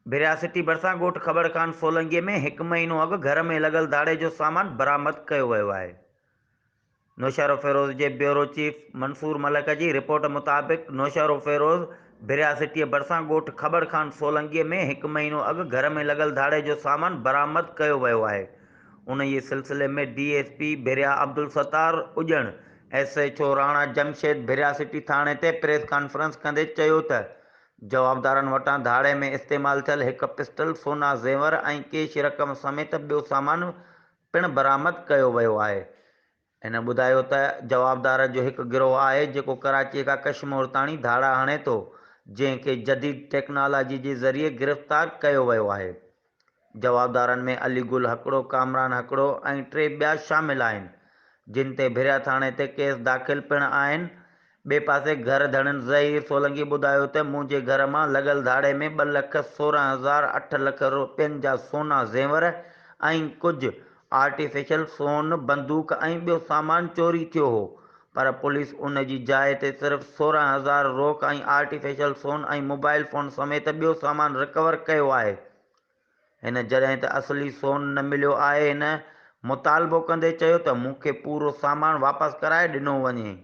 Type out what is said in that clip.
बिरासिटी भरिसां ॻोठ ख़बर खान सोलंकीअ में 1 महीनो अॻु घर में लॻल धाड़े जो सामान बरामद कयो वियो आहे। नौशहरो फ़िरोज़ जे bureau chief Mansoor Malik ji report मुताबिक़ नौशहरो फ़िरोज़ बिरासिटीअ भरिसां ॻोठ ख़बर खान सोलंकीअ में 1 महीनो अॻु घर में लॻल धाड़े जो सामान बरामद कयो वियो आहे। उन ई सिलसिले में DSP भिरिया अब्दुल सत्तार उॼण SHO राणा जमशेद बिरासिटी थाणे ते प्रेस कॉन्फ्रेंस कंदे चयो त जवाबदारनि वटां धाड़े में इस्तेमालु थियल हिकु पिस्टल, सोना ज़ेवर ऐं कैश रक़म समेत ॿियो सामान पिणु बरामद कयो वियो आहे। हिन ॿुधायो त जवाबदार जो हिकु गिरोह आहे जेको कराचीअ खां कश्मीर ताणी धाड़ा हणे थो, जंहिंखे जदीद टेक्नोलॉजी जे ज़रिए गिरफ़्तार कयो वियो आहे। जवाबदारनि में अली गुल हकिड़ो, कामरान हकिड़ो ऐं 3 ॿिया शामिल आहिनि, जिन ते भिरिया थाणे ते केस दाख़िल पिणु आहिनि। ॿिए पासे घर धड़नि ज़हीर सोलंकी ॿुधायो त मुंहिंजे घर मां लॻल धाड़े में 2,16,000 8 लख रुपयनि जा सोना ज़ेवर ऐं कुझु आर्टिफिशियल सोन, बंदूक ऐं ॿियो सामान चोरी थियो हो, पर पुलिस उन जी जाइ ते सिर्फ़ 16,000 रोक ऐं आर्टिफिशियल सोन ऐं मोबाइल फ़ोन समेत ॿियो सामान रिकवर कयो आहे। हिन जॾहिं त असली सोन न मिलियो आहे, हिन मुतालबो कंदे चयो त मूंखे पूरो सामान वापसि कराए ॾिनो वञे।